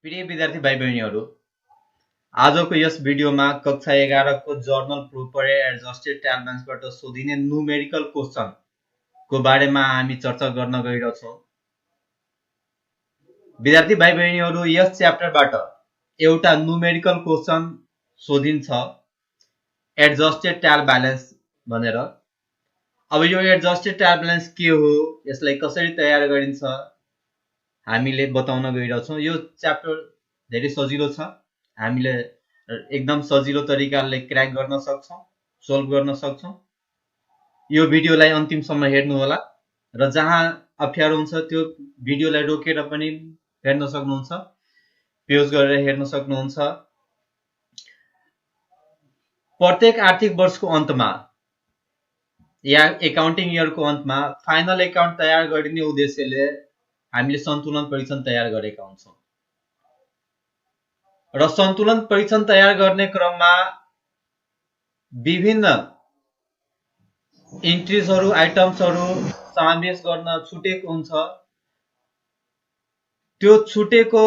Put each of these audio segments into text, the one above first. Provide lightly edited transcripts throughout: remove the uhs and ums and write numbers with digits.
प्रिय विद्यार्थी भाइ बहिनीहरू, आजको यस भिडियोमा कक्षा 11 को जर्नल प्रोपर एडजस्टेड ट्रायल ब्यालेन्सबाट सोधिने न्युमेरिकल क्वेशनको बारेमा हामी चर्चा गर्न गइरहेछौँ। विद्यार्थी भाइ बहिनीहरू, यस च्याप्टरबाट एउटा न्युमेरिकल क्वेशन सोधिन्छ एडजस्टेड ट्रायल ब्यालेन्स भनेर। अब यो एडजस्टेड ट्रायल ब्यालेन्स के हो, यसलाई कसरी तयार गरिन्छ हामीले बताउन गइरहेछौँ। यो च्याप्टर धेरै सजिलो छ, हामीले एकदम सजिलो तरिकाले क्र्याक गर्न सक्छौँ, सोल्भ गर्न सक्छौँ। यो भिडियोलाई अन्तिमसम्म हेर्नु होला र जहाँ अप्ठ्यारो हुन्छ त्यो भिडियोलाई रोकेर पनि हेर्न सक्नुहुन्छ, पेज गरेर हेर्न सक्नुहुन्छ। प्रत्येक आर्थिक वर्षको अन्तमा या एकाउन्टिङ इयरको अन्तमा फाइनल एकाउन्ट तयार गरिने उद्देश्यले हामीले सन्तुलन परीक्षण तयार गरेका हुन्छौँ र सन्तुलन परीक्षण तयार गर्ने क्रममा विभिन्न इन्ट्रिजहरू आइटम्सहरू समावेश गर्न छुटेको हुन्छ। त्यो छुटेको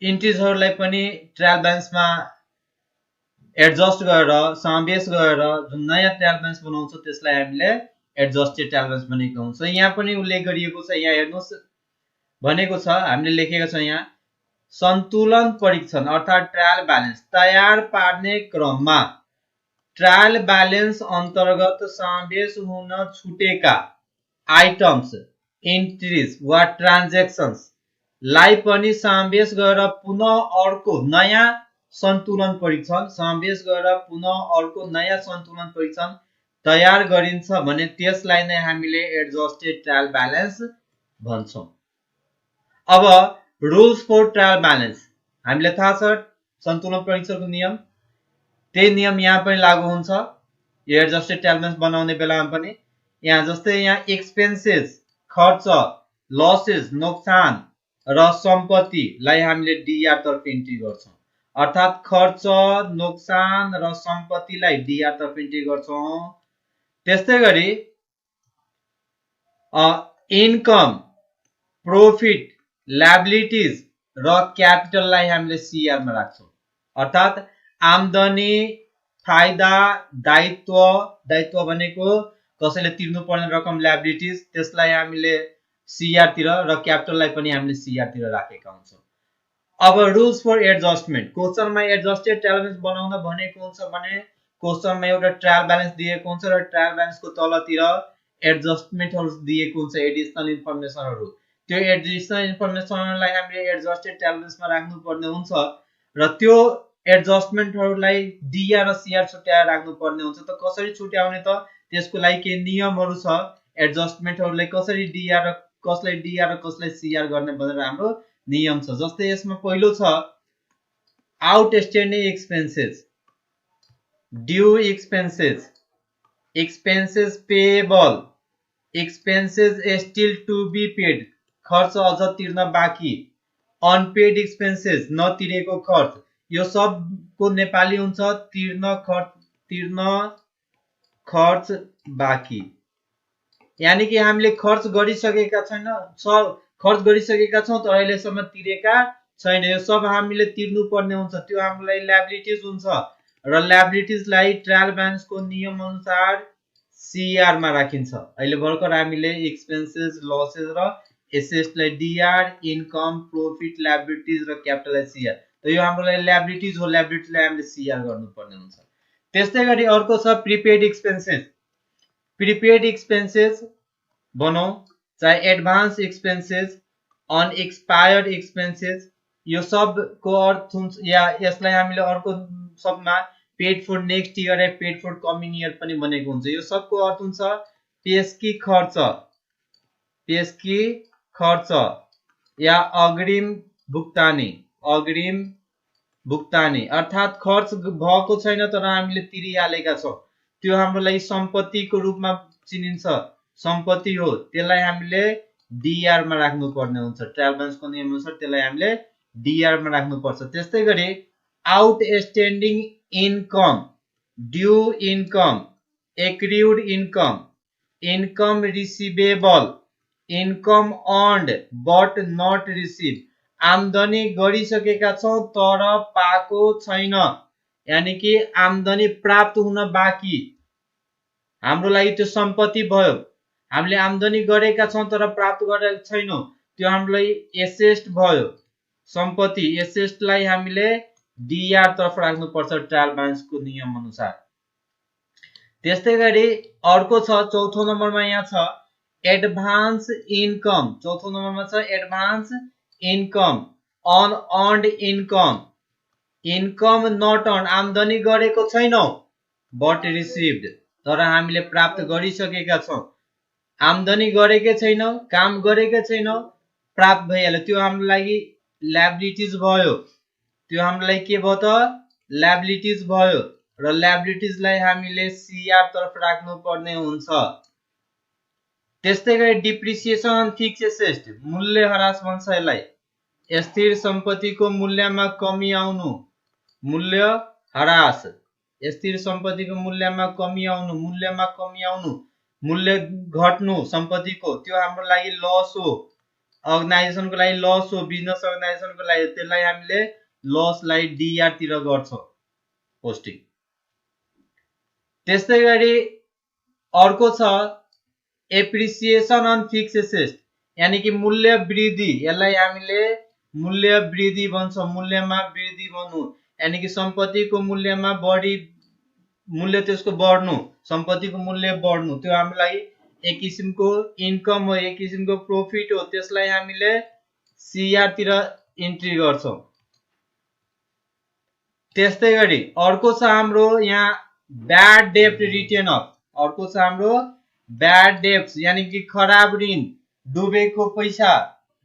इन्ट्रिजहरूलाई पनि ट्रायल ब्यालेन्समा एडजस्ट गरेर समावेश गरेर जुन नयाँ ट्रायल ब्यालेन्स बनाउँछ त्यसलाई हामीले एडजस्टेड ट्रायल ब्यालेन्स भनेको हुन्छ। यहाँ पनि उल्लेख गरिएको छ, यहाँ हेर्नुहोस् भनेको छ, हामीले लेखेको छ यहाँ सन्तुलन परीक्षण अर्थात् ट्रायल ब्यालेन्स तयार पार्ने क्रममा ट्रायल ब्यालेन्स अन्तर्गत समावेश हुन छुटेका आइटम्स, इन्ट्रिज वा ट्रान्जेक्सन्स लाई पनि समावेश गरेर पुनः अर्को नयाँ सन्तुलन परीक्षण तयार गरिन्छ भने त्यसलाई नै हामीले एडजस्टेड ट्रायल ब्यालेन्स भन्छौँ। अब रुल्स फर ट्रायल ब्यालेन्स हामीलाई थाहा छ, सन्तुलन परीक्षणको नियम, त्यही नियम यहाँ पनि लागू हुन्छ यो एडजस्टेड ट्रायल ब्यालेन्स बनाउने बेलामा पनि। यहाँ जस्तै यहाँ एक्सपेन्सेस खर्च, लसेस नोक्सान र सम्पत्तिलाई हामीले डीआर तर्फ इन्ट्री गर्छौँ, अर्थात् खर्च, नोक्सान र सम्पत्तिलाई डीआर तर्फ इन्ट्री गर्छौँ। त्यस्तै गरी इन्कम, प्रोफिट, लायबिलिटिज र क्यापिटललाई हामीले सीआर मा राख्छौँ, अर्थात् आम्दानी, फाइदा, दायित्व भनेको कसैले तिर्नुपर्ने रकम लायबिलिटिज, त्यसलाई हामीले सीआर तिर र क्यापिटललाई पनि हामीले सीआर तिर राखेका हुन्छौँ। अब रुल्स फर एडजस्टमेन्ट, क्वेशनमा एडजस्टेड ट्रायल ब्यालेन्स बनाउन भनेको हुन्छ भने क्वेशनमा एउटा ट्रायल ब्यालेन्स दिएको हुन्छ र ट्रायल ब्यालेन्सको तलतिर एडजस्टमेन्टहरू दिएको हुन्छ, एडिसनल इन्फर्मेसनहरू। त्यो एडिसनल इन्फर्मेसनलाई हामीले एडजस्टेड ट्रायल ब्यालेन्समा राख्नुपर्ने हुन्छ र त्यो एडजस्टमेन्टहरूलाई डीआर र सीआर छुट्याएर राख्नुपर्ने हुन्छ। त कसरी छुट्याउने त, त्यसको लागि केही नियमहरू छ, एडजस्टमेन्टहरूलाई कसरी डीआर र कसलाई सीआर गर्ने भनेर हाम्रो नियम छ। जस्तै यसमा पहिलो छ outstanding expenses, due expenses, expenses payable, expenses still to be paid, खर्च अझ तिर्न बाँकी, अनपेड एक्सपेन्सेस नतिरेको खर्च, यो सबको नेपाली हुन्छ तिर्न खर्च बाँकी। यानी कि हामीले खर्च गरिसकेका छौँ तर अहिलेसम्म तिरेका छैन, यो सब हामीले तिर्नु पर्ने हुन्छ, त्यो हाम्रो लागि लायबिलिटिज हुन्छ र लायबिलिटिजलाई ट्रायल ब्यालेन्सको नियम अनुसार सीआर मा राखिन्छ। अहिले भर्खर हामीले एक्सपेन्सेस, लसेस र एसेट्सलाई डीआर, इन्कम, प्रोफिट, लायबिलिटिज र क्यापिटललाई सीआर, त यो हाम्रो लागि लायबिलिटिज हो, लायबिलिटिजलाई हामीले सीआर गर्नुपर्ने हुन्छ। त्यस्तै गरी अर्को छ प्रिपेड एक्सपेन्सेस। प्रिपेड एक्सपेन्सेस भनौँ चाहे एडभान्स एक्सपेन्सेस, अनएक्सपायर्ड एक्सपेन्सेस, यो सबको अर्थ हुन्छ, या यसलाई हामीले अर्को शब्दमा पेड फर नेक्स्ट इयर या पेड फर कमिङ इयर पनि भनेको हुन्छ। यो सबको अर्थ हुन्छ पेशकी खर्च या अग्रिम भुक्तानी, अर्थात् खर्च भएको छैन तर हामीले तिरिहालेका छौँ, त्यो हाम्रो लागि सम्पत्तिको रूपमा चिनिन्छ, सम्पत्ति हो, त्यसलाई हामीले डीआर मा राख्नुपर्ने हुन्छ। ट्रायल ब्यालेन्सको नियम अनुसार त्यसलाई हामीले डीआर मा राख्नुपर्छ। त्यस्तै गरी outstanding income, due income, accrued income, income receivable, income earned but not receive, आम्दानी गरिसकेका छौं तर पाएको छैन, यानी कि आम्दानी प्राप्त हुन बाँकी, हाम्रो लागि त्यो सम्पत्ति भयो। हामीले आम्दानी गरेका छौं तर प्राप्त गरेका छैनौं, त्यो हाम्रो लागि एसेट भयो, सम्पत्ति। एसेटलाई हामीले डीआर तर्फ राख्नुपर्छ ट्रायल ब्यालेन्सको नियम अनुसार। त्यस्तै गरी अर्को छ चौथो नम्बरमा यहाँ छ एडभान्स इन्कम। चौथो नम्बरमा छ advance income, unearned income, income not earn, आम्दानी गरेको छैनौं बट रिसिभ्ड, तर हामीले प्राप्त गरिसकेका छौं। आम्दानी गरेकै छैनौं, काम गरेकै छैनौं, प्राप्त भइहाल्यो, त्यो हाम्रो लागि ल्याबिलिटिज भयो। त्यो हाम्रो लागि के भयो त ल्याबिलिटिज भयो, र ल्याबिलिटिजलाई हामीले सीआर तर्फ राख्नु पर्ने हुन्छ। त्यस्तै गरी डिप्रिसिएसन अन फिक्स एसेट, मूल्य ह्रास भन्छ यसलाई। स्थिर सम्पत्तिको मूल्यमा कमी आउनु, मूल्य ह्रास। स्थिर सम्पत्तिको मूल्यमा कमी आउनु, मूल्यमा कमी आउनु, मूल्य घट्नु सम्पत्तिको, त्यो हाम्रो लागि लस हो, अर्गनाइजेसनको लागि लस हो, बिजनेस अर्गनाइजेसनको लागि। त्यसलाई हामीले लसलाई डीआर तिर गर्छौं पोस्टिङ। त्यस्तै गरी अर्को छ एप्रिसिएसन अन फिक्स एसेट, यानी कि मूल्य वृद्धि, यसलाई हामीले मूल्य वृद्धि भन्छौं, मूल्यमा वृद्धि भन्नु, यानी कि सम्पत्तिको मूल्यमा बढी, मूल्य त्यसको बढ्नु, सम्पत्तिको मूल्य बढ्नु, त्यो हाम्रो लागि एक किसिमको इन्कम हो, एक किसिमको प्रॉफिट हो, त्यसलाई हामीले सीआर तिर इन्ट्री गर्छौं। त्यस्तै गरी अर्को छ हाम्रो यहाँ ब्याड डेब्ट रिटर्न अफ। अर्को छ हाम्रो ब्याड डेब्ट, यानी कि खराब ऋण, डुबेको पैसा,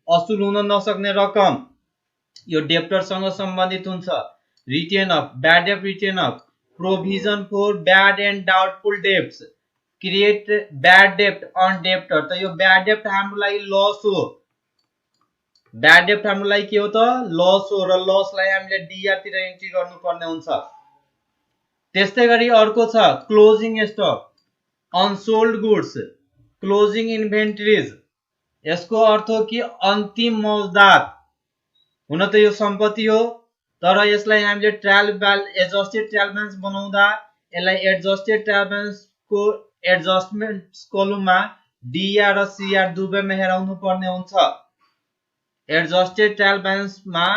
असुल हुन नसक्ने रकम, यो डेप्टरसँग सम्बन्धित हुन्छ। रिटर्न अफ, ब्याड डेब्ट return of, provision for bad and doubtful debts, create bad डेब्ट अन डेप्टर। त यो ब्याड डेब्ट हाम्रो लागि लस हो, ब्याड डेब्ट हाम्रो लागि के हो त लस हो, र लसलाई हामीले डीआर तिर इन्ट्री गर्नुपर्ने हुन्छ। त्यस्तै गरी अर्को छ closing stock, unsold goods, closing inventories, यसको अर्थ हो कि अन्तिम मौजदात। हुन त यो सम्पत्ति हो, तर यसलाई हामीले एडजस्टेड ट्रायल ब्यालेन्स बनाउँदा यसलाई एडजस्टेड ट्रायल ब्यालेन्सको एडजस्टमेन्ट कलममा डीआर र सीआर दुवैमा हेराउनु पर्ने हुन्छ। एडजस्टेड ट्रायल ब्यालेन्समा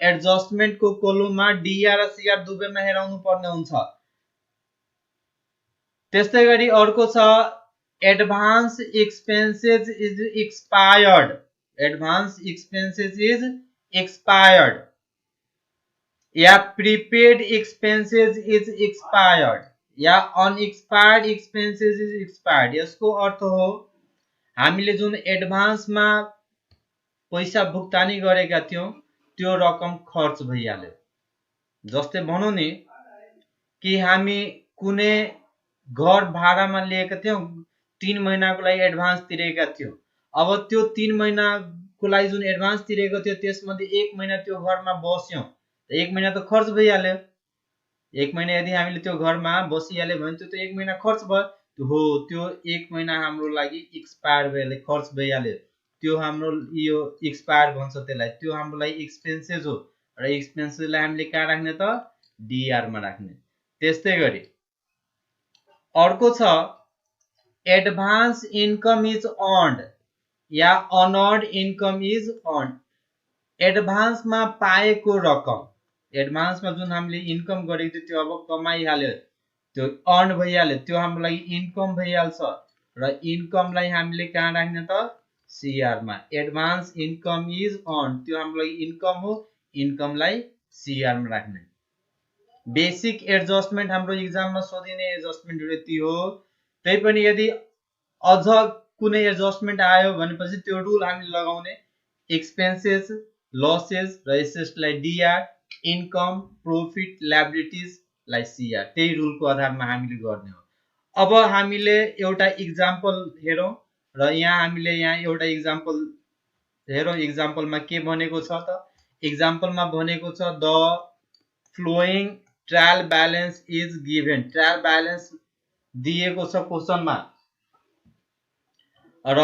एडजस्टमेन्टको कलममा डीआर र सीआर दुवैमा हेराउनु पर्ने हुन्छ। त्यस्तै गरी अर्को छ advance expenses is expired, advance expenses is expired, yeah prepaid expenses is expired, yeah unexpired expenses is expired. यसको अर्थ हो हामीले जुन एडभान्समा पैसा भुक्तानी गरेका थियौं त्यो रकम खर्च भइहाल्यो। जस्तै भनौं नि कि हामी कुनै घर भाडामा लिएका थियौं, 3 महिनाको लागि एडभान्स तिरेका थियौं। अब त्यो 3 महिनाको लागि जुन एडभान्स तिरेको थियो त्यसमध्ये 1 महिना त्यो घरमा बस्यौं, 1 महिना त खर्च भइहाल्यो। 1 महिना यदि हामीले त्यो घरमा बसिहाल्यो भने त्यो त 1 महिना खर्च भयो हो, त्यो 1 महिना हाम्रो लागि एक्सपायर भइहाल्यो, खर्च भइहाल्यो, त्यो हाम्रो यो एक्सपायर भन्छ त्यसलाई, त्यो हाम्रो लागि एक्सपेन्सेस हो, र एक्सपेन्सेसलाई हामीले कहाँ राख्ने त डीआर मा राख्ने। त्यस्तै गरी अर्को छ एडभान्स इन्कम इज अर्न्ड, या अनअर्न्ड इन्कम इज अर्न्ड। एडभान्समा पाएको रकम, एडभान्समा जुन हामीले इन्कम गरेको थियो त्यो अब कमाइहाल्यो, त्यो अर्न भइहाल्यो, त्यो हाम्रो लागि इन्कम भइहाल्छ, र इन्कमलाई हामीले कहाँ राख्ने त सीआर मा। एडभान्स इन्कम इज अर्न्ड, त्यो हाम्रो लागि इन्कम हो, इन्कमलाई सीआर मा राख्ने। बेसिक एडजस्टमेन्ट हाम्रो इक्जाममा सोधिने एडजस्टमेन्ट यति हो। त्यही पनि यदि अझ कुनै एडजस्टमेन्ट आयो भनेपछि त्यो रुल हामीले लगाउने, एक्सपेन्सेस, लसेस र एसेट्सलाई डीआर, इन्कम, प्रॉफिट, ल्याबिलिटिजलाई सीआर, त्यही रुलको आधारमा हामीले गर्ने हो। अब हामीले एउटा एक्जाम्पल हेरौं, र यहाँ हामीले यहाँ एउटा एक्जाम्पल हेरौं। एक्जाम्पलमा के भनेको छ त, एक्जाम्पलमा भनेको छ the following trial balance is given, trial balance दिएको छ क्वेशनमा, र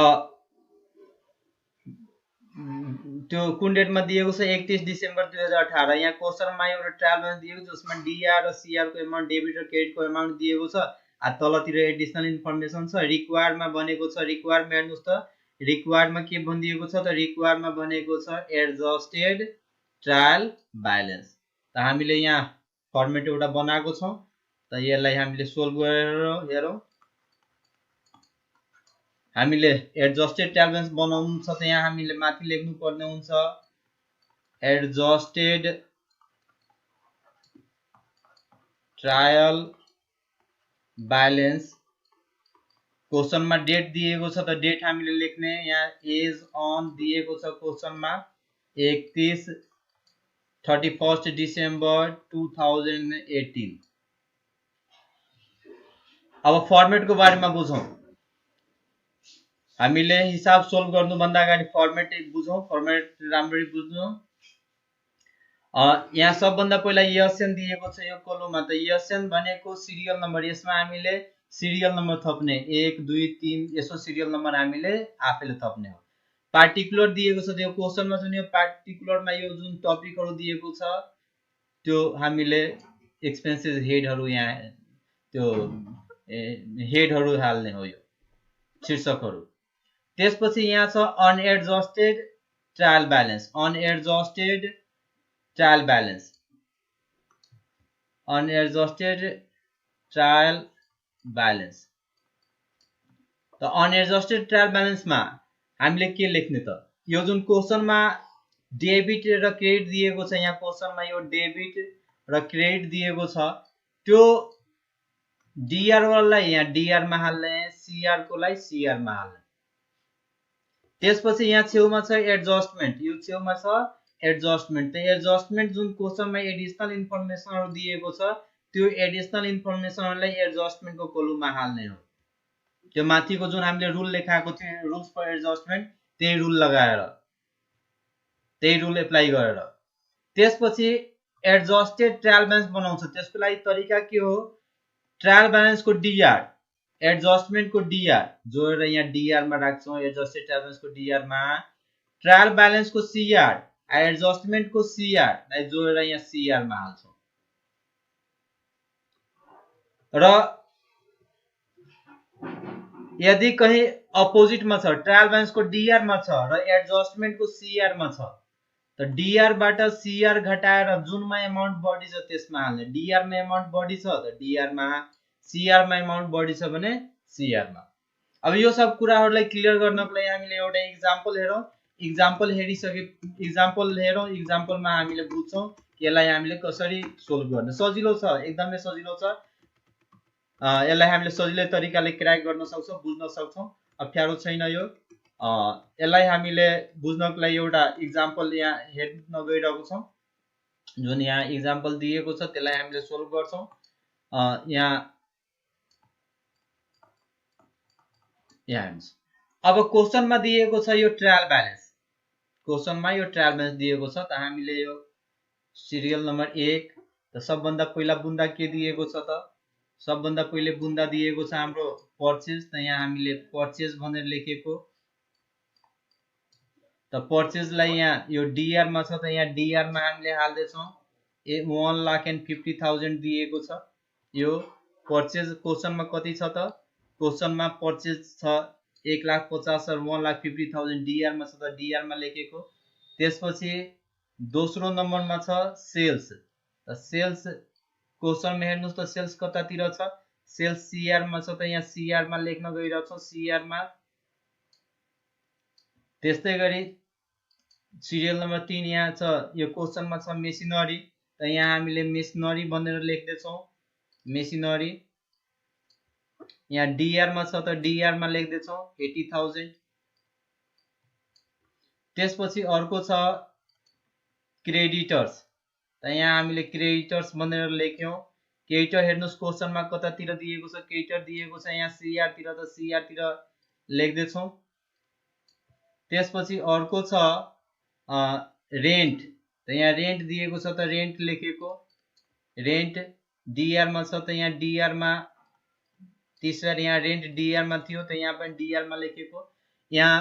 त्यो कुन डेटमा दिएको छ 31 डिसेम्बर 2018। यहाँ क्वेशनमा एउटा ट्रायल ब्यालेन्स दिएको छ जसमा डीआर र सीआर को अमाउन्ट, डेबिट र क्रेडिट को अमाउन्ट दिएको छ। आ तलतिर एडिशनल इन्फर्मेसन छ। रिक्वायर्डमा बनेको छ, रिक्वायर्डमा हेर्नुस् त, रिक्वायर्डमा के भनिएको छ त, रिक्वायर्डमा बनेको छ एडजस्टेड ट्रायल ब्यालेन्स। त हामीले यहाँ फर्मेट एउटा बनाएको छौं। त यसलाई हामीले सोल्भ गरेर हेरौं। हामीले एडजस्टेड ट्रायल ब्यालेन्स बनाउनु छ त यहाँ हामीले माथि लेख्नु पर्ने हुन्छ एडजस्टेड ट्रायल ब्यालेन्स। क्वेशनमा डेट दिएको छ त डेट हामीले लेख्ने, यहाँ एज अन दिएको छ क्वेशनमा 31 डिसेम्बर 2018। अब फर्मेटको बारेमा बुझौं। हामीले हिसाब सोल्भ गर्नुभन्दा अगाडि फर्मेट बुझौं, फर्मेट राम्ररी बुझ्नु। यहाँ सबभन्दा पहिला एसएन दिएको छ यो कोलममा, त एसएन भनेको सिरियल नम्बर। यसमा हामीले सिरियल नम्बर थप्ने 1 2 3 यसो सिरियल नम्बर हामीले आफैले थप्ने हो। पार्टिकुलर दिएको छ त्यो क्वेशनमा, जुन यो पार्टिकुलरमा यो जुन टपिकहरु दिएको छ त्यो हामीले एक्सपेन्सेस हेडहरु यहाँ त्यो हेडहरु हाल्ने हो, यो शीर्षकहरु। त्यसपछि यहाँ छ unadjusted trial balance. Unadjusted trial balance, unadjusted trial balance. त अनएडजस्टेड ट्रायल ब्यालेन्समा हामीले के लेख्ने त, यो जुन क्वेशनमा डेबिट र क्रेडिट दिएको छ, यहाँ क्वेशनमा यो डेबिट र क्रेडिट दिएको छ, त्यो डीआर वालालाई यहाँ डीआर मा हाल्ने, सीआर को लाई सीआर मा हाल्ने। त्यसपछि यहाँ छेउमा छ एडजस्टमेन्ट, यो छेउमा छ एडजस्टमेन्ट। त एडजस्टमेन्ट जुन क्वेशनमा एडिशनल इन्फर्मेसनहरु दिएको छ त्यो एडिशनल इन्फर्मेसनहरुलाई एडजस्टमेन्टको कोलममा हाल्ने हो। त्यो माथिको जुन हामीले रुल लेखाएको थियो रुल्स फर एडजस्टमेन्ट, त्यही रुल लगाएर, त्यही रुल एप्लाई गरेर। त्यसपछि एडजस्टेड ट्रायल ब्यालेन्स बनाउँछ। त्यसको लागि तरिका के हो, ट्रायल ब्यालेन्स को डीआर, एडजस्टमेन्ट को डीआर जोडेर यहाँ डीआर मा राख्छौं, एडजस्टेड ट्रायल ब्यालेन्स को डीआर मा, ट्रायल ब्यालेन्स को सीआर, एडजस्टमेन्ट को सीआर लाई जोडेर यहाँ सीआर मा हाल्छौं। र यदि कहीं अपोजिट मा छ, ट्रायल ब्यालेन्स को डीआर मा छ र एडजस्टमेन्ट को सीआर मा छ, त डीआर बाट सीआर घटाएर जुनमा अमाउन्ट बढी छ त्यसमा हाल्ने। डीआर मा अमाउन्ट बढी छ त डीआर मा, सीआर मा अमाउन्ट बढी छ भने सीआर मा। अब यो सब कुराहरुलाई क्लियर गर्नको लागि हामीले एउटा एक्जाम्पल हेरौं। एक्जाम्पल हेरौं, एक्जाम्पलमा हामीले बुझ्छौं यसलाई हामीले कसरी सोल्भ गर्ने। सजिलो छ, एकदमै सजिलो छ। यसलाई हामीले सजिलै तरिकाले क्र्याक गर्न सक्छौं, बुझ्न सक्छौं, अप्ठ्यारो छैन यो। यसलाई हामीले बुझ्नको लागि एउटा एक्जाम्पल यहाँ हेर्न गइरहेको छौं। जुन यहाँ एक्जाम्पल दिएको छ त्यसलाई हामीले सोल्भ गर्छौं। यहाँ हेर्नुस्, अब क्वेशनमा दिएको छ यो ट्रायल ब्यालेन्स, क्वेशनमा यो ट्रायल ब्यालेन्स दिएको छ। त हामीले यो सिरियल नम्बर 1, त सबभन्दा पहिला बुन्दा के दिएको छ त, सबभन्दा पहिले बुन्दा दिएको छ हाम्रो पर्चेज। त यहाँ हामीले पर्चेज भनेर लेखेको, त पर्चेज लाई यहाँ यो डीआर मा छ त यहाँ डीआर मा हामीले हाल्दै छौं। 1,50,000 दिएको छ। यो पर्चेज क्वेशनमा कति छ त, क्वेशनमा पर्चेज छ 1,50,000 र 1,50,000 डीआर मा छ त डीआर मा लेखेको। त्यसपछि दोस्रो नम्बरमा छ सेल्स। त सेल्स क्वेशनमा हेर्नुस् त सेल्स कतातिर छ, सेल्स सीआर मा छ त यहाँ सीआर मा लेख्न गइरहेको छौं, सीआर मा। त्यस्तै गरी सिरियल नम्बर 3 यहाँ छ, यो क्वेशनमा छ मेसिनरी। त यहाँ हामीले मेसिनरी भनेर लेख्दै छौं, मेसिनरी। यहाँ डीआर मा छ त डीआर मा लेख्दै छौं 80,000। त्यसपछि अर्को छ क्रेडिटर्स। त यहाँ हामीले क्रेडिटर्स भनेर लेख्यौं। क्रेडिटर हेर्नुस् क्वेशनमा कतातिर दिएको छ, क्रेडिटर दिएको छ यहाँ सीआर तिर, त सीआर तिर लेख्दै छौं। त्यसपछि अर्को छ रेन्ट। त यहाँ रेन्ट दिएको छ त रेन्ट लेखेको, रेन्ट डीआर मा छ त यहाँ डीआर मा, त्यसरी यहाँ रेन्ट डीआर मा थियो त यहाँ पनि डीआर मा लेखेको। यहाँ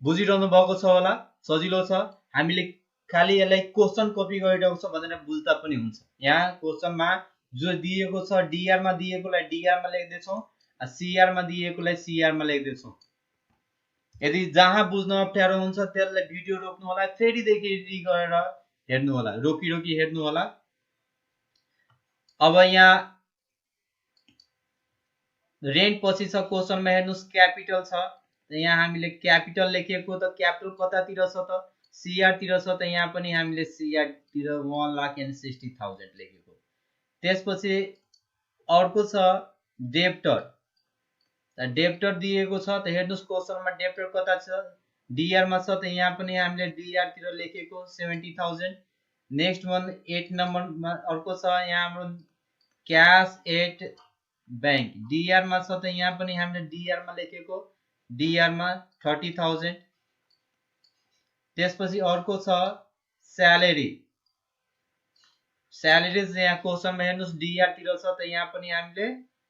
बुझिरहनु भएको छ होला, सजिलो छ। हामीले खाली यसलाई क्वेशन कपी गरिरहेको छ भनेर बुझ्दा पनि हुन्छ। यहाँ क्वेशनमा जो दिएको छ डीआर मा दिएकोलाई डीआर मा लेख्दै छौं, सीआर मा दिएकोलाई सीआर मा लेख्दै छौं। यदि जहाँ बुझ्न अप्ठ्यारो हुन्छ त्यसलाई भिडियो रोक्नु होला, फेरिदेखि रि गरेर हेर्नु होला, रोकी हेर्नु होला। अब यहाँ रेन्ट पछि छ क्वेशनमा हेर्नुस् क्यापिटल छ, यहाँ हामीले क्यापिटल लेखेको त क्यापिटल कतातिर छ त सीआर तिर छ, त यहाँ पनि हामीले सीआर तिर 1,60,000 लेखेको। त्यसपछि अर्को छ डेब्टर, डेब्टर दिएको छ त हेर्नुस् क्वेशनमा डेब्टर कता छ डीआर मा छ, त यहाँ पनि हामीले डीआर तिर लेखेको 70,000। नेक्स्ट वान 8 नम्बरमा अर्को छ यहाँ हाम्रो क्याश एट बैंक, डीआर मा छ, त यहाँ पनि हामीले डीआर मा लेखेको, डीआर मा 30,000। त्यसपछि अर्को छ स्यालेरी, स्यालेरीज यहाँ क्वेशनमा हेर्नुस् डीआर तिर छ, त यहाँ पनि हामीले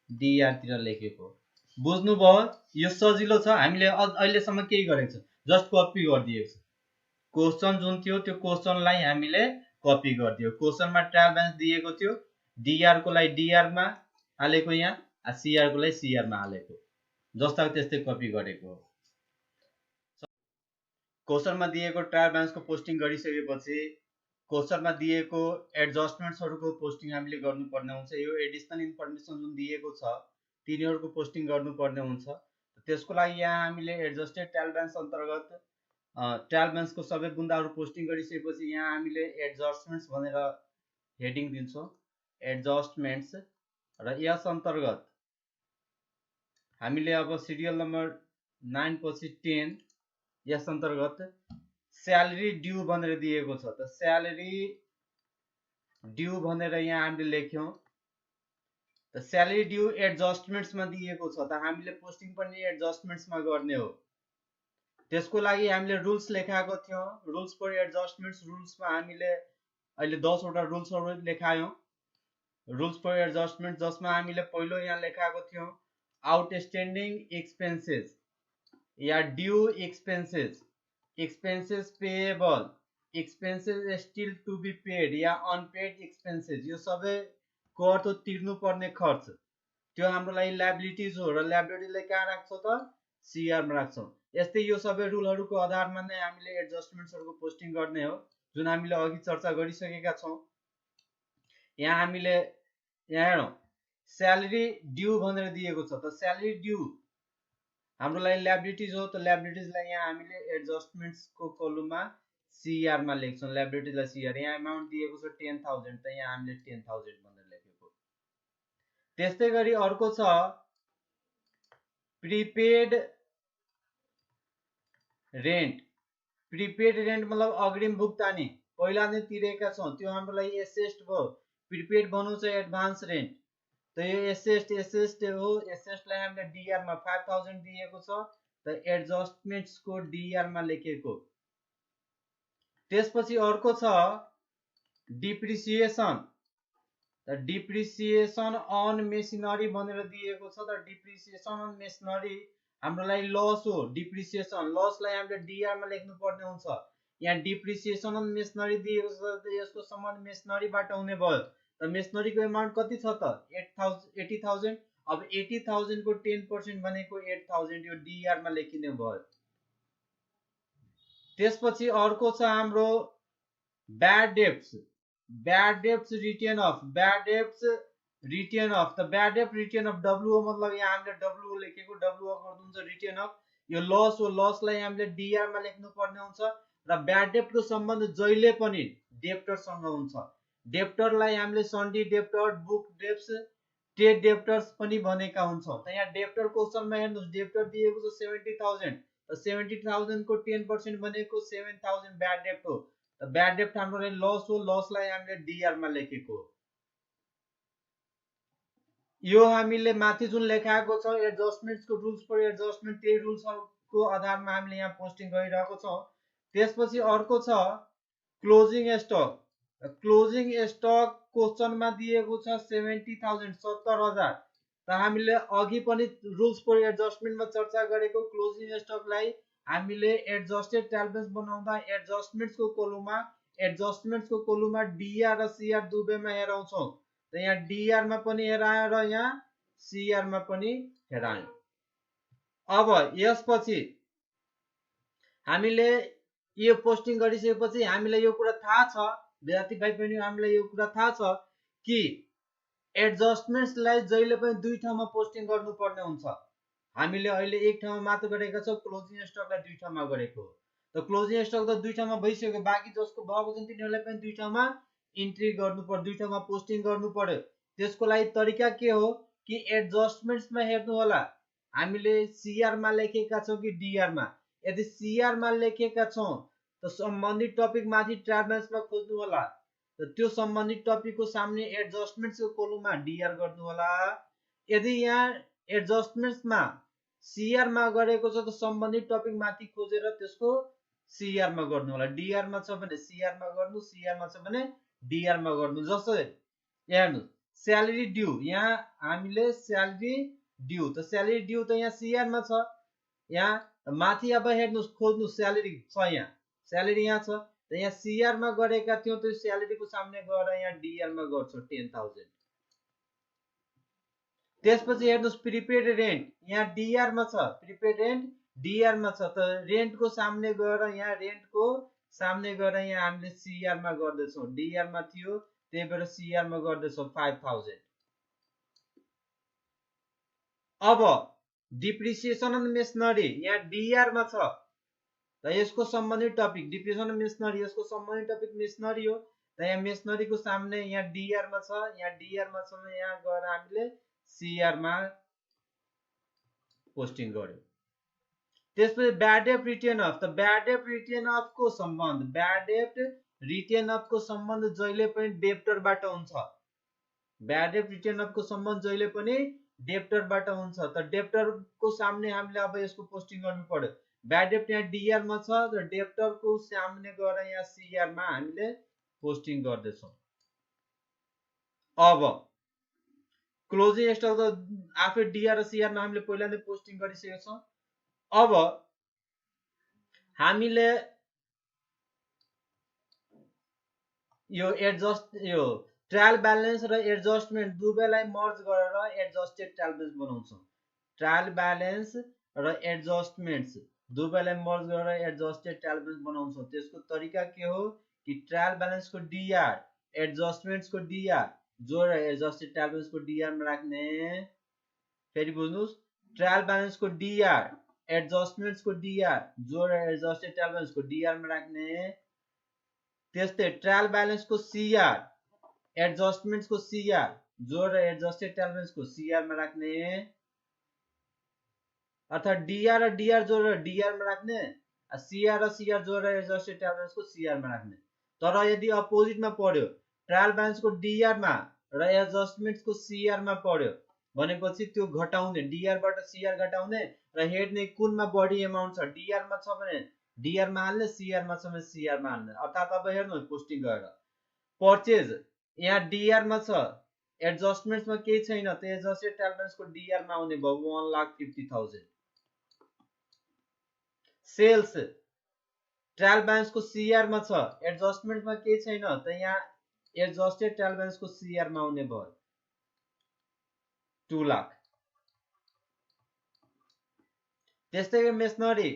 डीआर तिर लेखेको। बुझ्नुभयो? यो सजिलो छ, हामीले अहिलेसम्म केही गरेको छ, जस्ट कपी गरिदिएको छ। क्वेशन जुन थियो त्यो क्वेशनलाई हामीले कपी गरिदियो। क्वेशनमा ट्रायल ब्यालेन्स दिएको थियो, डीआर को लागि डीआर मा हालेको, यहाँ सीआर को लागि सीआर मा हालेको, जस्ताको त्यस्तै कपी गरेको हो। क्वेशनमा दिएको ट्रायल ब्यालेन्सको पोस्टिङ गरिसकेपछि क्वेशनमा दिएको एडजस्टमेन्ट्सहरुको पोस्टिङ हामीले गर्नुपर्ने हुन्छ। यो एडिशनल इन्फर्मेसन जुन दिएको छ तिनीहरुको पोस्टिङ गर्नुपर्ने हुन्छ। त्यसको लागि यहाँ हामीले एडजस्टेड ट्रायल ब्यालेन्स अन्तर्गत ट्रायल ब्यालेन्सको सबै बुन्दाहरु पोस्टिङ गरिसकेपछि यहाँ हामीले एडजस्टमेन्ट्स भनेर हेडिङ दिन्छौं, एडजस्टमेन्ट्स। र यस अन्तर्गत हामीले अब सिरियल नम्बर 9 पछि 10 यस अन्तर्गत स्यालेरी ड्यू भनेर दिएको छ, त स्यालेरी ड्यू भनेर यहाँ हामीले लेख्यौं। त स्यालेरी ड्यू एडजस्टमेन्ट्स मा दिएको छ, त हामीले पोस्टिङ पनि एडजस्टमेन्ट्स मा गर्ने हो। त्यसको लागि हामीले रुल्स लेखाएको थियौं, रुल्स फर एडजस्टमेन्ट्स। रुल्स मा हामीले अहिले 10 वटा रुल्सहरु लेखायौं, रुल्स फर एडजस्टमेन्ट, जसमा हामीले पहिलो यहाँ लेखाएको थियौं आउटस्ट्यान्डिङ एक्सपेन्सेस या due expenses, expenses payable, expenses still to be paid या अनपेड एक्सपेन्सेस, यो सबै कर त तिर्नु पर्ने खर्च, त्यो हाम्रो लागि लायबिलिटीज हो र लायबिलिटीलाई कहाँ राख्छौं त सीआर मा राख्छौं। यस्तै यो सबै रुलहरुको आधारमा नै हामीले एडजस्टमेन्ट्सहरुको पोस्टिङ गर्ने हो, जुन हामीले अघि चर्चा गरिसकेका छौं। यहाँ हामीले यहाँ हेरौं स्यालेरी ड्यू भनेर दिएको छ, त स्यालेरी ड्यू हाम्रो लागि लायबिलिटीज हो, त लायबिलिटीजलाई यहाँ हामीले एडजस्टमेन्ट्स को कलममा सीआर मा लेख्छौं, लायबिलिटीजलाई सीआर। यहाँ अमाउन्ट दिएको छ 10,000, त यहाँ हामीले 10,000 भनेर लेखेको। त्यस्तै गरी अर्को छ प्रिपेड रेन्ट। प्रिपेड रेन्ट मतलब अग्रिम भुक्तानी, पहिला नै तिरेका छौं, त्यो हाम्रो लागि एसेस्ट भयो। प्रिपेड भन्नु चाहिँ एडभान्स रेन्ट, त यो एसेस्ट हो। एसेस्ट लाई हामीले डीआर मा 5,000 दिएको छ, त एडजस्टमेन्ट्स को डीआर मा लेखेको। त्यसपछि अर्को छ डिप्रिसिएसन, त डिप्रिसिएसन अन मेसिनरी भनेर दिएको छ, त डिप्रिसिएसन अन मेसिनरी हाम्रो लागि लस हो। डिप्रिसिएसन लस लाई हामीले डीआर मा लेख्नु पर्ने हुन्छ। यहाँ डिप्रिसिएसन अन मेसिनरी दिएको छ, त यसको सम्बन्ध मेसिनरी बाट हुने भयो, त मेसिनरी को अमाउन्ट कति छ त 80,000। अब 80,000 को 10% भनेको 8,000, यो डीआर मा लेखिने भयो। त्यसपछि अर्को छ हाम्रो bad debts, bad debts return of, bad debts return of, त ब्याड डेब्ट रिटर्न अफ डब्ल्यू मतलब यहाँ हामीले डब्ल्यू लेखेको, डब्ल्यू गर्नुहुन्छ रिटर्न अफ, यो लस हो। लसलाई हामीले डीआर मा लेख्नु पर्ने हुन्छ। र ब्याड डेब्ट को सम्बन्ध जहिले पनि डेब्टर सँग हुन्छ। डेब्टरलाई हामीले sundry debtor, book debts, trade debtors पनि भनेका हुन्छौं। त यहाँ डेब्टर क्वेशनमा हेर्नुस् डेब्टर दिएको छ 70,000, त 70,000 को 10% भनेको 7,000 ब्याड डेब्ट हो। त ब्याड डेब्ट हाम्रो लागि लस हो, लसलाई हामीले डीआर मा लेखेको। यो हामीले माथि जुन लेखाएको छ एडजस्टमेन्ट्स को रुल्स फर एडजस्टमेन्ट, त्यही रुल्सहरुको आधारमा हामीले यहाँ पोस्टिङ गरिरहेको छौं। त्यसपछि अर्को छ क्लोजिङ स्टक। क्लोजिङ स्टक क्वेशनमा दिएको छ 70,000, 70,000, त हामीले अघि पनि रुल्स फर एडजस्टमेन्ट मा चर्चा गरेको क्लोजिङ स्टकलाई हामीले एडजस्टेड ट्रायल ब्यालेन्स बनाउँदा एडजस्टमेन्ट्सको कोलममा डीआर र सीआर दुवैमा हेराउँछौं। त यहाँ डीआर मा पनि हेरायो र यहाँ सीआर मा पनि हेरायो। अब यसपछि हामीले यो पोस्टिङ गरिसकेपछि हामीलाई यो कुरा थाहा छ, विद्यार्थी भाइ बहिनी, हामीलाई यो कुरा थाहा छ कि एडजस्टमेन्ट्सलाई जहिले पनि दुई ठाउँमा पोस्टिङ गर्नुपर्ने हुन्छ। हामीले अहिले एक ठाउँमा मात्र गरेका छौं, क्लोजिङ स्टकलाई दुई ठाउँमा गरेको हो। त क्लोजिङ स्टक त दुई ठाउँमा भइसक्यो, बाँकी जसको भएको छ तिनीहरूलाई पनि दुई ठाउँमा इन्ट्री गर्नु पर्यो, दुई ठाउँमा पोस्टिङ गर्नु पर्यो। त्यसको लागि तरिका के हो कि एडजस्टमेन्ट्समा हेर्नु होला हामीले सीआर मा लेखेका छौं कि डीआर मा। यदि सीआर मा लेखेका छौं त सम्बन्धित टपिक माथि ट्रायल ब्यालेन्समा खोज्नु होला। त त्यो सम्बन्धित टपिकको सामने एडजस्टमेन्ट्सको कोलममा डीआर गर्नु होला। यदि यहाँ एडजस्टमेन्ट्समा सीआर मा गरेको छ त सम्बन्धित टपिक माथि खोजेर त्यसको सीआर मा गर्नु होला। डीआर मा छ भने सीआर मा गर्नु, सीआर मा छ भने डीआर मा गर्नु। जस्तै हेर्नु स्यालेरी ड्यू, यहाँ हामीले स्यालेरी ड्यू, त स्यालेरी ड्यू त यहाँ सीआर मा छ। यहाँ माथि अब हेर्नुस्, खोज्नु स्यालेरी छ, यहाँ स्यालेरी यहाँ छ। त यहाँ सीआर मा गरेका थियौ त स्यालेरीको सामने गएर यहाँ डीआर मा गर्छौ 10,000। त्यसपछि हेर्नुस् प्रिपेड रेन्ट, यहाँ डीआर मा छ, प्रिपेड रेन्ट डीआर मा छ। त रेन्टको सामने गएर यहाँ रेन्टको सामने गएर यहाँ हामीले सीआर मा गर्दैछौ, डीआर मा थियो त्यही भएर सीआर मा गर्दैछौ 5,000। अब डिप्रिसिएसन एन्ड मेसनरी यहाँ डीआर मा छ। त यसको सम्बन्धित टपिक डिप्रिसिएसन एन्ड मेसनरी, यसको सम्बन्धित टपिक मेसनरी हो। त यहाँ मेसनरीको सामने यहाँ डीआर मा छ, यहाँ डीआर मा छ, यहाँ गएर हामीले सीआर मा पोस्टिङ गर्यो। त्यसपछि ब्याड डेब्ट रिटेन अफ, त ब्याड डेब्ट रिटेन अफ को सम्बन्ध, ब्याड डेब्ट रिटेन अफ को सम्बन्ध जहिले पनि डेब्टरबाट हुन्छ। ब्याड डेब्ट रिटेन अफ को सम्बन्ध जहिले पनि डेब्टरबाट हुन्छ। त डेब्टरको सामने हामीले अब यसको पोस्टिङ गर्नु पर्यो। ब्याड डेब्ट यहाँ डीआर मा छ, र डेब्टरको सामने गएर यहाँ सीआर मा हामीले पोस्टिङ गर्दैछौं। अब क्लोजिङ स्टक त आफै डीआर र सीआर मा हामीले पहिला नै पोस्टिङ गरिसकेका छौं। अब हामीले यो ट्रायल ब्यालेन्स र एडजस्टमेन्ट दुवैलाई मर्ज गरेर एडजस्टेड ट्रायल ब्यालेन्स बनाउँछौं। ट्रायल ब्यालेन्स र एडजस्टमेन्ट्स दुवैलाई मर्ज गरेर एडजस्टेड ट्रायल ब्यालेन्स बनाउँछौं। त्यसको तरिका के हो कि ट्रायल ब्यालेन्सको डीआर, एडजस्टमेन्ट्सको डीआर जोडेर एडजस्टेड ट्रायल ब्यालेन्सको डीआर मा राख्ने। फेरि बुझ्नुस्, ट्रायल ब्यालेन्सको डीआर, एडजस्टमेन्ट्सको डीआर जोडेर एडजस्टेड ट्रायल ब्यालेन्सको डीआर मा राख्ने। त्यस्तै ट्रायल ब्यालेन्सको सीआर, एडजस्टमेन्ट्सको सीआर जोडेर एडजस्टेड ट्रायल ब्यालेन्सको सीआर मा राख्ने। अर्थात डीआर र डीआर जोडेर डीआर मा राख्ने, सीआर र सीआर जोडेर एडजस्टेड ट्रायल ब्यालेन्सको सीआर मा राख्ने। तर यदि अपोजिटमा पर्यो, ट्रायल ब्यालेन्सको डीआर मा र एडजस्टमेन्ट्सको सीआर मा पर्यो भनेपछि त्यो घटाउने, डीआर बाट सीआर घटाउने र हेर्ने कुनमा बढी अमाउन्ट छ। डीआर मा छ भने डीआर मा हाल्ने, सीआर मा छ भने सीआर मा हाल्ने। अर्थात अब हेर्नु पोस्टिङ गरेर परचेज यहाँ डीआर मा छ, एडजस्टमेन्ट्स मा केही छैन, त एडजस्टेड ट्रायल ब्यालेन्सको डीआर मा आउने भयो 1,50,000। सेल्स ट्रायल ब्यालेन्सको सीआर मा छ, एडजस्टमेन्ट मा केही छैन, त यहाँ एडजस्टेड ट्रायल ब्यालेन्सको सीआर मा आउने भयो 2 लाख। त्यस्तै मेसनरी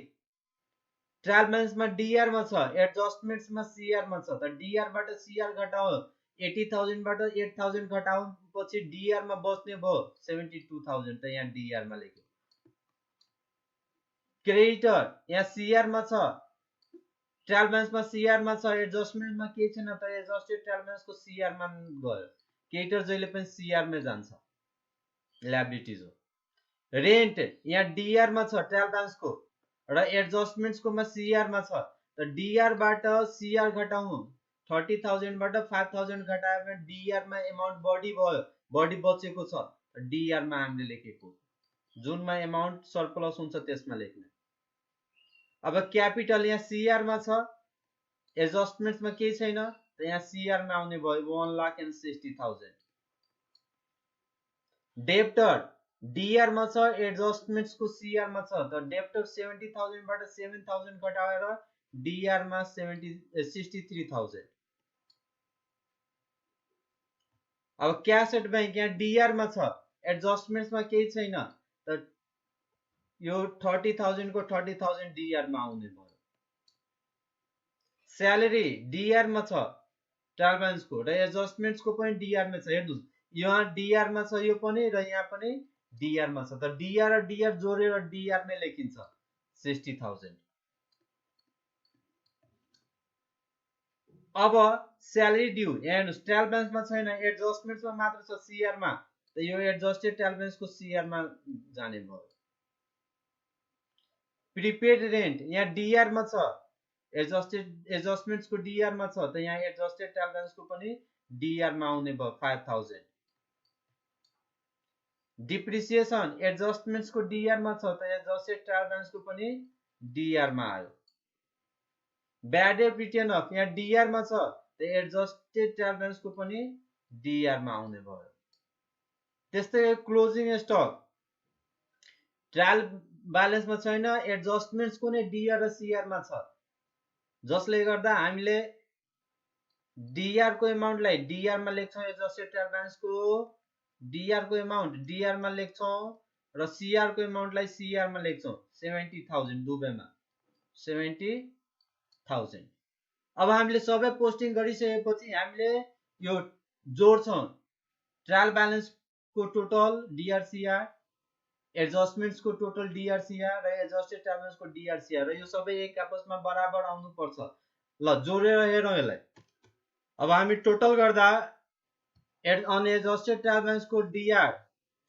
ट्रायल ब्यालेन्स मा डीआर मा छ, एडजस्टमेन्ट्स मा सीआर मा छ। त डीआर बाट सीआर घटाउ, 80,000 बाट 8,000 घटाउ पछि डीआर मा बच्ने भयो 72,000। त यहाँ डीआर मा लेख्यो। क्रेडिटर यहाँ सीआर मा छ, ट्रायल ब्यालेन्स मा सीआर मा छ, एडजस्टमेन्ट मा केही छैन, त एडजस्टेड ट्रायल ब्यालेन्सको सीआर मा गयो। क्रेडिटर जहिले पनि सीआर मा जान्छ, लायबिलिटीज हो। रेन्ट यहाँ डीआर मा छ ट्रायल ब्यालेन्सको र एडजस्टमेन्ट्सको मा सीआर मा छ। त डीआर बाट सीआर घटाउनु, 30,000 बाट 5,000 घटायो भने डीआर मा अमाउन्ट बढी भयो, बढी बचेको छ। डीआर मा हामीले लेखेको, जुनमा अमाउन्ट सरप्लस हुन्छ त्यसमा लेख्ने। अब क्यापिटल यहाँ सीआर मा छ, एडजस्टमेन्ट्स मा केही छैन, त यहाँ सीआर मा आउने भयो 1,60,000। डेब्टर डीआर मा छ, एडजस्टमेन्ट्स को सीआर मा छ। त डेप्टर 70,000 बाट 7,000 घटाएर डीआर मा 63,000। अब क्याश एट बैंक यहाँ डीआर मा छ, एडजस्टमेन्ट्स मा केही छैन, त यो 30,000 को 30,000 डीआर मा आउने भयो। स्यालेरी डीआर मा छ ट्रायल ब्यालेन्स को, र एडजस्टमेन्ट्स को पनि डीआर मा छ। हेर्नुस् यहाँ डीआर मा छ यो पनि, र यहाँ पनि डीआर मा छ। त डीआर र डीआर जोडेर डीआर नै लेखिन्छ 60,000। अब स्यालेरी ड्यू यहाँ हेर्नुस् ट्रायल ब्यालेन्स मा छैन, एडजस्टमेन्ट्स मा मात्र छ सीआर मा, त यो एडजस्टेड ट्रायल ब्यालेन्स को सीआर मा जाने भयो। प्रिपेड रेन्ट यहाँ डीआर मा छ, एडजस्टमेन्ट्स को डीआर मा छ, त यहाँ एडजस्टेड ट्रायल ब्यालेन्स को पनि डीआर मा आउने भयो 5,000। डिप्रिसिएसन एडजस्टमेन्ट्स को डीआर मा छ, त एडजस्टेड ट्रायल ब्यालेन्स को पनि डीआर मा आयो। ब्याड डेट रिटर्न अफ यहाँ डीआर मा छ, त एडजस्टेड ट्रायल ब्यालेन्स को पनि डीआर मा आउने भयो। त्यस्तै क्लोजिङ स्टक ट्रायल ब्यालेन्स मा छैन, एडजस्टमेन्ट्स को नै डीआर र सीआर मा छ, जसले गर्दा हामीले डीआर को एमाउन्टलाई डीआर मा लेख्छौं, एडजस्टेड ट्रायल ब्यालेन्स को डीआर को एमाउन्ट डीआर मा लेख्छौं, र सीआर को एमाउन्टलाई सीआर मा लेख्छौं। 70,000 दुबैमा 70,000। अब हामीले सबै पोस्टिङ गरिसकेपछि हामीले यो जोड्छौं ट्रायल ब्यालेन्स को टोटल डीआरसीआर, एडजस्टमेन्ट्स को टोटल डीआरसीआर र एडजस्टेड ट्रायल ब्यालेन्स को डीआरसीआर, र यो सबै एक आपसमा बराबर आउनु पर्छ। ल जोडेर हेरौं यसलाई। अब हामी टोटल गर्दा अनएडजस्टेड ट्रायल ब्यालेन्स को डीआर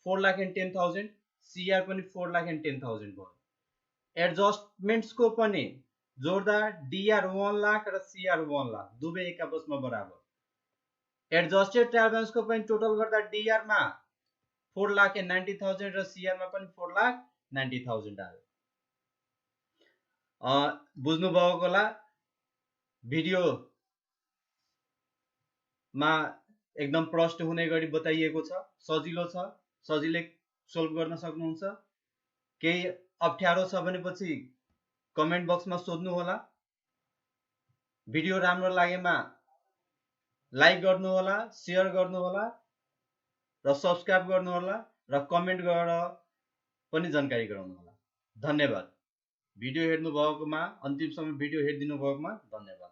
4,10,000, सीआर पनि 4,10,000 भयो। एडजस्टमेन्ट्स को पनि जोड्दा डीआर 1 लाख र सीआर 1 लाख, दुवै एक आपसमा बराबर। एडजस्टेड ट्रायल ब्यालेन्स को पनि टोटल गर्दा डीआर मा 4,90,000 र सीआर मा पनि 4,90,000 आयो। बुझ्नु भएको होला। भिडियो मा एकदम प्रष्ट हुने गरी बताइएको छ, सजिलो छ, सजिलै सोल्भ गर्न सक्नुहुन्छ। केही अप्ठ्यारो छ भने पछि कमेन्ट बक्समा सोध्नु होला। भिडियो राम्रो लागेमा लाइक गर्नु होला, शेयर गर्नु होला, र सब्स्क्राइब गर्नु होला, र कमेन्ट गरेर पनि जानकारी गराउनु होला। धन्यवाद। भिडियो हेर्नु भएकोमा, अन्तिमसम्म भिडियो हेरिदिनु भएकोमा धन्यवाद।